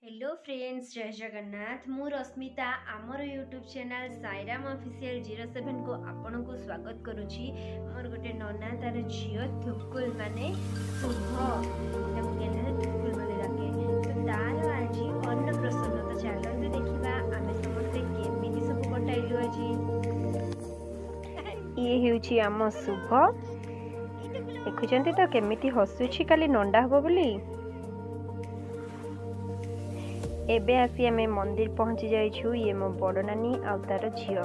Hello friends, जय जगन्नाथ। मु रश्मिता आमर यूट्यूब चैनल साईराम ऑफिशियल 07 को आपण को स्वागत करुछि। मोर गोटे नना तार झियो थुकुल माने शुभ थुकुल माने डाके तो तार आज अन्न प्रसन्न। तो चलते देखिबा आमे समस्त केमिति सब कटाइलु आज। ये हेउछि आम शुभ। देखुचंती तो केमिति हसुछि काली नंडा हबो बोली। एबे आसी आमे मंदिर पहुंची जाइछु। ये मो बड़ नानी आ तार झियो।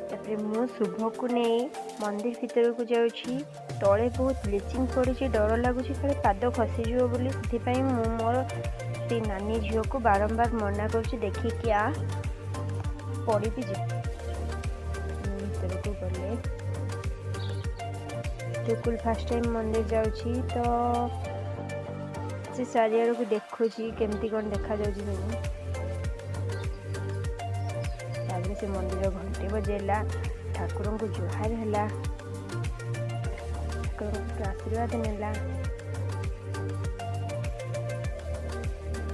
तापरे मु शुभ को नहीं मंदिर भीतर को जाउछि। तले बहुत ब्लीचिंग पड़ी, डर लगुछि खाली पाद खसी जिवो बोली। सेथिपई मु मोर से नानी झियो को बारंबार मना करुछि, देखि क्या पड़ी भी जे भीतर को गले। टुकुल फर्स्ट टाइम मंदिर जाउछि तो से चारियाड़ को देखुची केमती कौन देखा जाउची सब। ताबे से मंदिर घंटी बजेला, ठाकुर को जुहार हैला, ठाकुर को आशीर्वाद नेला।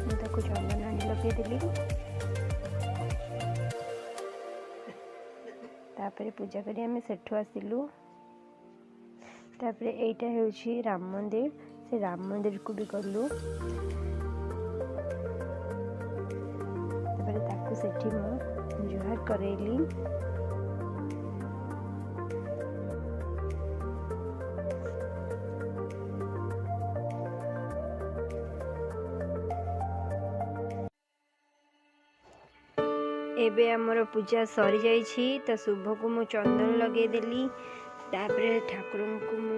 मुझे कुछ चंदन आनी लगे दिली। तापरे पूजा करी हमें सेठु आसिलु। तापरे एटा हेउची राम मंदिर। से राम मंदिर को भी गलु। तापरे ताकू सेठी मु जुहार करेली। एबे हमर पूजा सरी जाइछि तो शुभ को मु चंदन लगे देली। तापरे ठाकुर को मु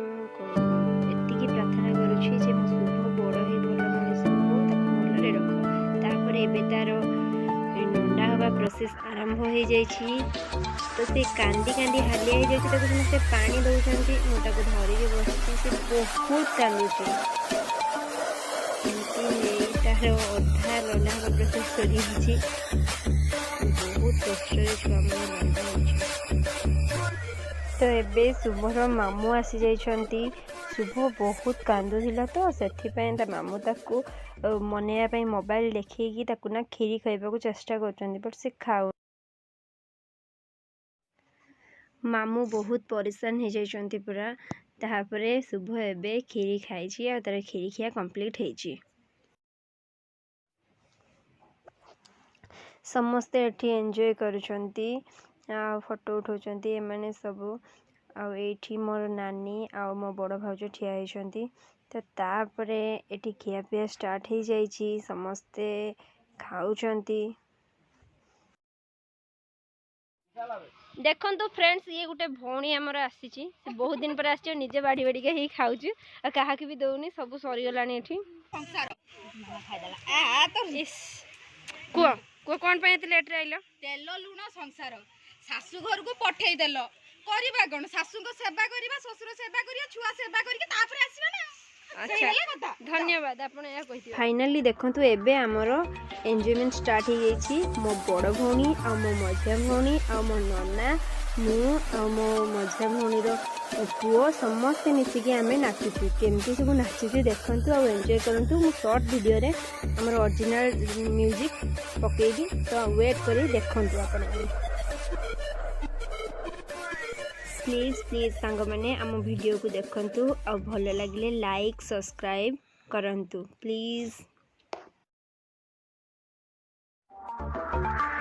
एतिकी प्रार्थना करुछि जे मो शुभ बड़ हे भल मनीष हो, ताको भलरे रख। तापरे एबे तार नंडा हवा प्रोसेस आरंभ हो जाइछि। तो से कांदी कांदी हालिया हो जाइछि। ताको समस्त पानी दउछंती। मो ताको धरि के बसिछि। से बहुत कांदुछि। एमती नै तार अधा नंडा हवा प्रोसेस सरी हिछि। बहुत कष्ट रे छुआ मन नंडा होछि। तो एबे शुभर मामू आसी जाइछंती। शुभ बहुत कांदुथिला तो सेथिपई ता मामू ताकू मनेया पई मोबाइल देखिकी ताकू ना खीरी खाइबा को चेष्टा करछंती, बट से खाउ। मामू बहुत परेशान हो जाइछंती पूरा। ताहापरे शुभ एबे खीरी खाइछि आ तार खीरी खिया कंप्लीट हेछि। समस्ते एठी एन्जॉय करूछंती आ फोटो उठाउछंती। ए माने सब आ एठी मोर नानी आ मो बड़ भाउज ठिया होइछंती। तो तापरे एठी खिया पिया स्टार्ट हो जाइछि। समस्ते खाउछंती। देखंतु फ्रेंड्स, ये गुटे भौणी हमर आसीछि। से बहुत दिन पर आछियो, निजे बाड़ी बाड़ी के ही खाउछु आ काहा के भी दउनी। सब सरी गलानी एठी संसार खाइदला आ तो इस को कोन पे एते लेट रे आइलो। तेल लुण संसार सासु घर को पठेई देलो करिबा कोन। सासु को सेवा करिबा, ससुर सेवा करिया, छुआ सेवा करके तापर आसीबा ना। अच्छा, धन्यवाद आपण या कहिथि। फाइनली देखंतु एबे हमर एन्जॉयमेंट स्टार्ट हो जाइछि। मो बड़ भौणी आ मो मझिया भौणी आ मो नन्ना मु आ मो मझिया भौणी रो पुओ समस्त मिसिकी आमे नाचुछु। केमती सब नाचुछु देखंतु आ एन्जॉय करंतु। मु शॉर्ट वीडियो रे हमर ओरिजिनल म्यूजिक पकेइदी, तो वेट करी देखंतु आपण। प्लीज सांग मैंने आम वीडियो को देखंतु आ भल लगिले लाइक सब्सक्राइब करंतु प्लीज।